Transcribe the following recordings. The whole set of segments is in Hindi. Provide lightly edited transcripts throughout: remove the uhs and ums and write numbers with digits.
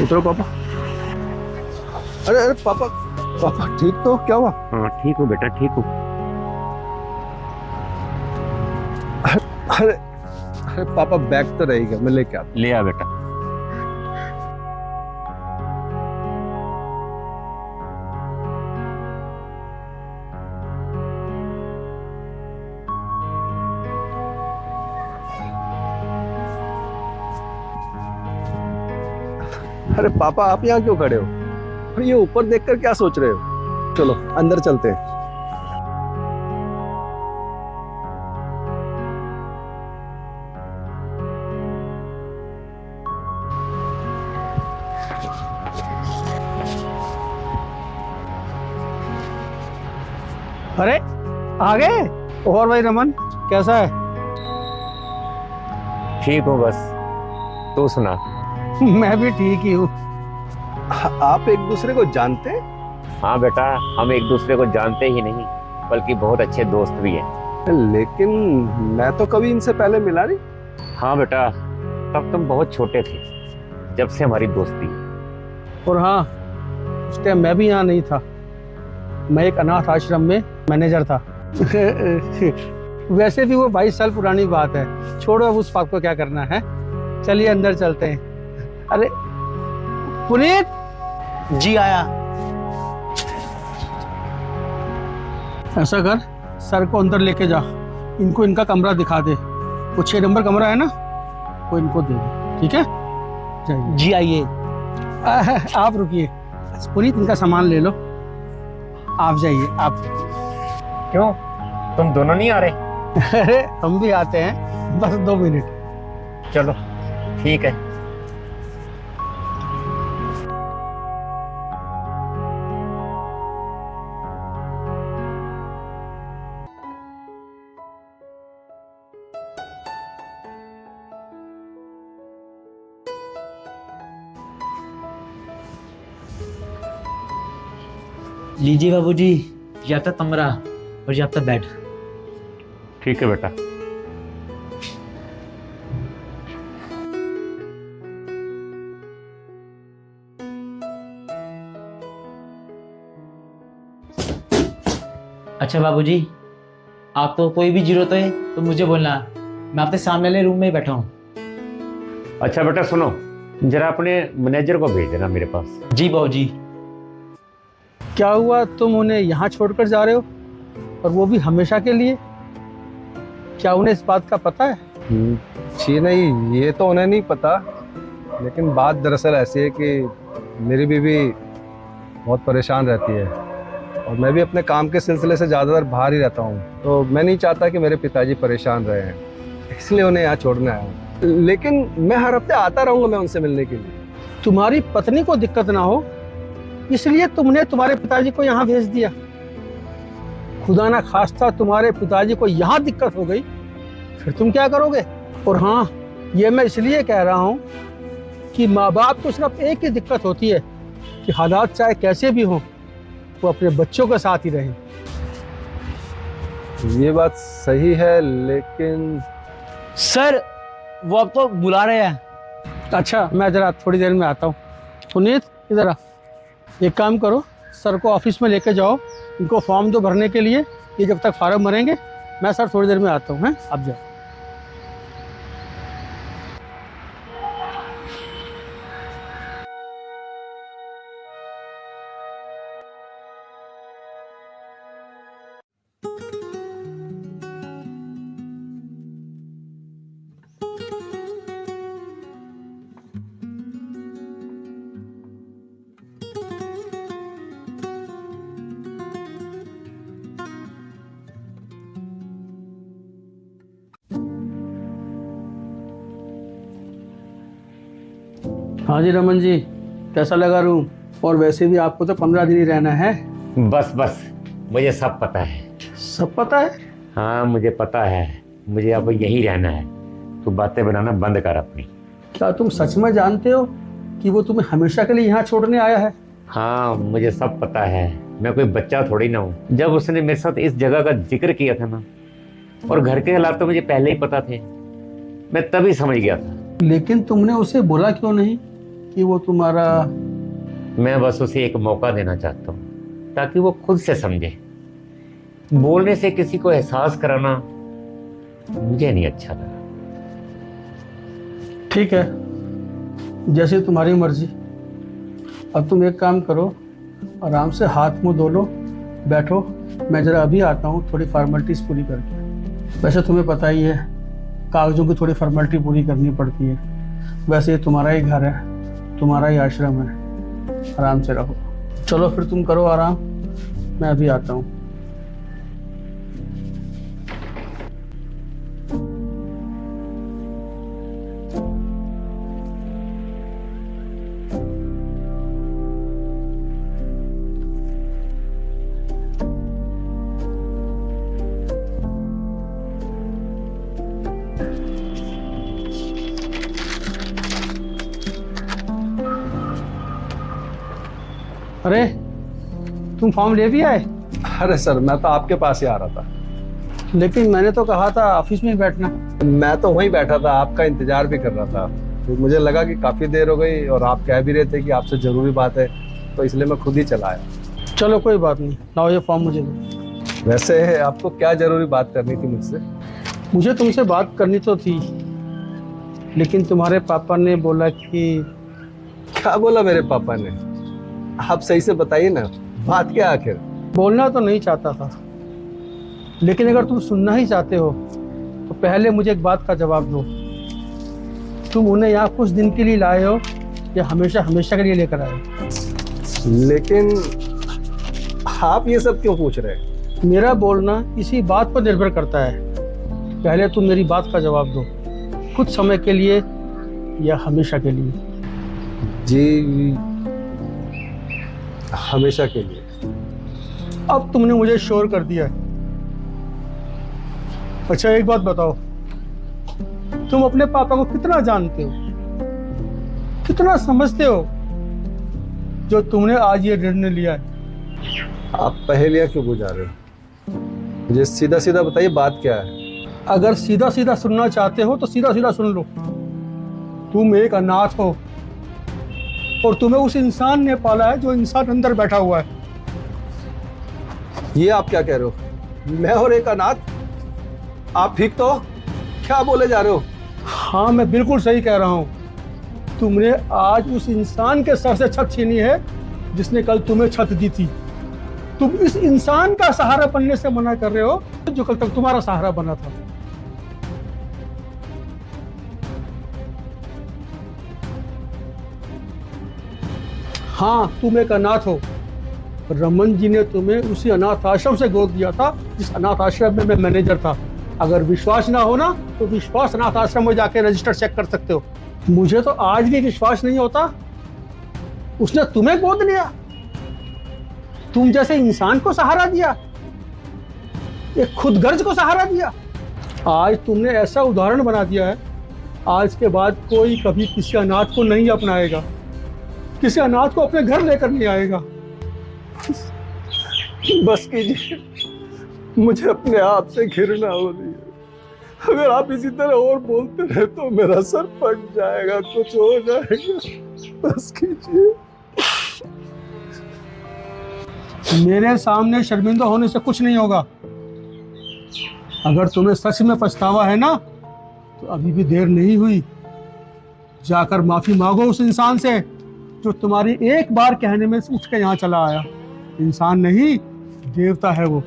उतरो पापा। अरे अरे पापा, पापा ठीक तो? क्या हुआ? हाँ ठीक हूँ बेटा, ठीक हूँ। अरे अरे पापा, बैग तो रह गया, मैं लेके आता। ले आ बेटा। अरे पापा, आप यहाँ क्यों खड़े हो? और ये ऊपर देखकर क्या सोच रहे हो? चलो अंदर चलते हैं। अरे आ गए। और भाई रमन कैसा है? ठीक हूँ बस, तू सुना। मैं भी ठीक ही हूँ। आप एक दूसरे को जानते हैं? हाँ बेटा, हम एक दूसरे को जानते ही नहीं बल्कि बहुत अच्छे दोस्त भी हैं। लेकिन मैं तो कभी इनसे पहले मिला नहीं। हाँ बेटा, तब तुम बहुत छोटे थे जब से हमारी दोस्ती। और हाँ, उस टाइम मैं भी यहाँ नहीं था। मैं एक अनाथ आश्रम में मैनेजर था। वैसे भी वो 22 साल पुरानी बात है, छोड़ो अब उस बात को, क्या करना है। चलिए अंदर चलते हैं। अरे पुनीत जी आया। ऐसा कर, सर को अंदर लेके जा, इनको इनका कमरा दिखा दे। वो 6 नंबर कमरा है ना, वो इनको दे दे, ठीक है? जाइए। जी आइए। आप रुकिए, पुनीत इनका सामान ले लो। आप जाइए। आप क्यों, तुम दोनों नहीं आ रहे? अरे हम भी आते हैं, बस 2 मिनट। चलो ठीक है। लीजिए बाबूजी, ये आपका कमरा और ये आपका बेड। ठीक है बेटा। अच्छा बाबूजी, आपको कोई भी जरूरत है तो मुझे बोलना, मैं आपके सामने वाले रूम में ही बैठा हूँ। अच्छा बेटा सुनो, जरा अपने मैनेजर को भेज देना मेरे पास। जी बाबूजी। क्या हुआ, तुम उन्हें यहाँ छोड़कर जा रहे हो, और वो भी हमेशा के लिए? क्या उन्हें इस बात का पता है? जी नहीं, ये तो उन्हें नहीं पता। लेकिन बात दरअसल ऐसी है कि मेरी बीवी बहुत परेशान रहती है और मैं भी अपने काम के सिलसिले से ज़्यादातर बाहर ही रहता हूँ, तो मैं नहीं चाहता कि मेरे पिताजी परेशान रहे हैं, इसलिए उन्हें यहाँ छोड़ने आया हूँ। लेकिन मैं हर हफ्ते आता रहूँगा मैं उनसे मिलने के लिए। तुम्हारी पत्नी को दिक्कत ना हो इसलिए तुमने तुम्हारे पिताजी को यहाँ भेज दिया। खुदा ना खास्ता तुम्हारे पिताजी को यहाँ दिक्कत हो गई, फिर तुम क्या करोगे? और हाँ, ये मैं इसलिए कह रहा हूँ कि माँ बाप को सिर्फ एक ही दिक्कत होती है कि हालात चाहे कैसे भी हों, वो अपने बच्चों के साथ ही रहें। ये बात सही है, लेकिन सर वो अब तो बुला रहे हैं। अच्छा, मैं जरा थोड़ी देर में आता हूँ। पुनीत इधर आ, एक काम करो, सर को ऑफिस में लेके जाओ, इनको फॉर्म दो भरने के लिए। ये जब तक फार्म भरेंगे, मैं सर थोड़ी देर में आता हूँ। हैं, आप जाओ। हाँ जी रमन जी, कैसा लगा रूम? और वैसे भी आपको तो 15 दिन ही रहना है। बस बस, मुझे सब पता है। सब पता है? हाँ मुझे पता है, मुझे अब यहीं रहना है। तू बातें बनाना बंद कर अपनी। क्या तुम सच में जानते हो कि वो तुम्हें हमेशा के लिए यहाँ छोड़ने आया है? हाँ मुझे सब पता है, मैं कोई बच्चा थोड़ी ना हूँ। जब उसने मेरे साथ इस जगह का जिक्र किया था ना, और घर के हालात तो मुझे पहले ही पता थे, मैं तभी समझ गया था। लेकिन तुमने उसे बोला क्यों नहीं? कि वो तुम्हारा। मैं बस उसे एक मौका देना चाहता हूँ ताकि वो खुद से समझे। बोलने से किसी को एहसास कराना मुझे नहीं अच्छा लगा। ठीक है, जैसे तुम्हारी मर्जी। अब तुम एक काम करो, आराम से हाथ मुंह धो लो, बैठो। मैं जरा अभी आता हूँ थोड़ी फॉर्मेलिटीज़ पूरी करके। वैसे तुम्हें पता ही है, कागजों की थोड़ी फॉर्मेलिटी पूरी करनी पड़ती है। वैसे ये तुम्हारा ही घर है, तुम्हारा ही आश्रम है, आराम से रहो। चलो फिर तुम करो आराम, मैं अभी आता हूँ। अरे तुम फॉर्म ले भी आए? अरे सर, मैं तो आपके पास ही आ रहा था। लेकिन मैंने तो कहा था ऑफिस में ही बैठना। मैं तो वहीं बैठा था, आपका इंतजार भी कर रहा था। तो मुझे लगा कि काफ़ी देर हो गई और आप कह भी रहे थे कि आपसे ज़रूरी बात है, तो इसलिए मैं खुद ही चला आया। चलो कोई बात नहीं, लाओ ये फॉर्म मुझे दो। वैसे आपको क्या ज़रूरी बात करनी थी मुझसे? मुझे तुमसे बात करनी तो थी, लेकिन तुम्हारे पापा ने बोला कि। क्या बोला मेरे पापा ने? आप सही से बताइए ना, बात क्या आखिर? बोलना तो नहीं चाहता था, लेकिन अगर तुम सुनना ही चाहते हो तो पहले मुझे एक बात का जवाब दो। तुम उन्हें यहाँ कुछ दिन के लिए लाए हो या हमेशा हमेशा के लिए लेकर आए हो? लेकिन आप ये सब क्यों पूछ रहे हैं? मेरा बोलना इसी बात पर निर्भर करता है। पहले तुम मेरी बात का जवाब दो, कुछ समय के लिए या हमेशा के लिए? जी, हमेशा के लिए। अब तुमने मुझे श्योर कर दिया है। अच्छा एक बात बताओ, तुम अपने पापा को कितना जानते हो, कितना समझते हो, जो तुमने आज ये निर्णय लिया है? आप पहेलियां क्यों बुझा रहे हो? मुझे सीधा सीधा बताइए, बात क्या है? अगर सीधा सीधा सुनना चाहते हो तो सीधा सीधा सुन लो। तुम एक अनाथ हो और तुम्हें उस इंसान ने पाला है जो इंसान अंदर बैठा हुआ है। ये आप क्या कह रहे हो? मैं और एक अनाथ? आप ठीक तो? क्या बोले जा रहे हो? हाँ मैं बिल्कुल सही कह रहा हूँ। तुमने आज उस इंसान के सर से छत छीनी है जिसने कल तुम्हें छत दी थी। तुम इस इंसान का सहारा बनने से मना कर रहे हो जो कल तक तुम्हारा सहारा बना था। हाँ तुम एक अनाथ हो। रमन जी ने तुम्हें उसी अनाथ आश्रम से गोद दिया था जिस अनाथ आश्रम में मैं मैनेजर था। अगर विश्वास ना हो ना तो विश्वास अनाथ आश्रम में जाके रजिस्टर चेक कर सकते हो। मुझे तो आज भी विश्वास नहीं होता उसने तुम्हें गोद लिया, तुम जैसे इंसान को सहारा दिया, एक खुदगर्ज को सहारा दिया। आज तुमने ऐसा उदाहरण बना दिया है, आज के बाद कोई कभी किसी अनाथ को नहीं अपनाएगा, किसी अनाथ को अपने घर लेकर नहीं आएगा। बस कीजिए, मुझे अपने आप से घृणा हो रही है। अगर आप इसी तरह और बोलते रहे तो मेरा सर फट जाएगा, कुछ हो जाएगा। बस कीजिए। मेरे सामने शर्मिंदा होने से कुछ नहीं होगा। अगर तुम्हें सच में पछतावा है ना तो अभी भी देर नहीं हुई। जाकर माफी मांगो उस इंसान से जो तुम्हारी एक बार कहने में उठ के यहाँ चला आया। इंसान नहीं, देवता है वो।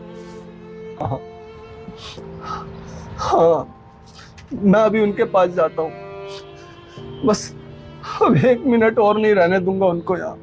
हाँ, मैं अभी उनके पास जाता हूँ। बस अब 1 मिनट और नहीं रहने दूंगा उनको यहाँ।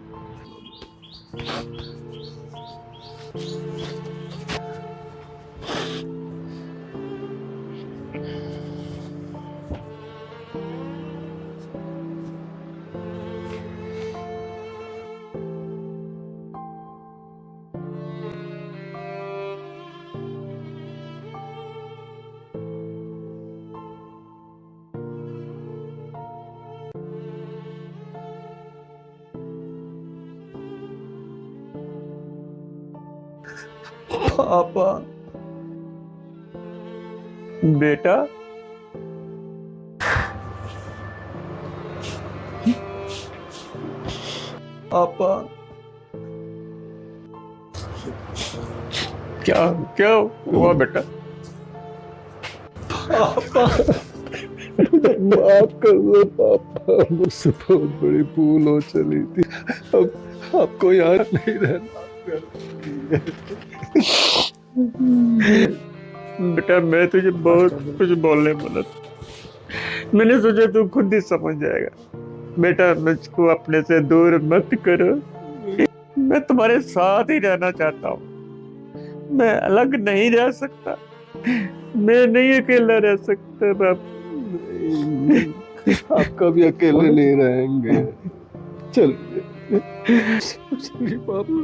पापा, बेटा, पापा क्या क्या हुआ बेटा? पापा माफ कर दो पापा, मुझसे बहुत बड़ी भूल हो चली थी। अब आपको यहाँ नहीं रहना। बेटा मैं तुझे बहुत कुछ बोलने वाला था, मैंने सोचा तू खुद ही समझ जाएगा। बेटा मुझको अपने से दूर मत करो, मैं तुम्हारे साथ ही रहना चाहता हूँ, मैं अलग नहीं रह सकता, मैं नहीं अकेला रह सकता बाप। आप कभी अकेले नहीं रहेंगे, चलिए। चलिए पापा।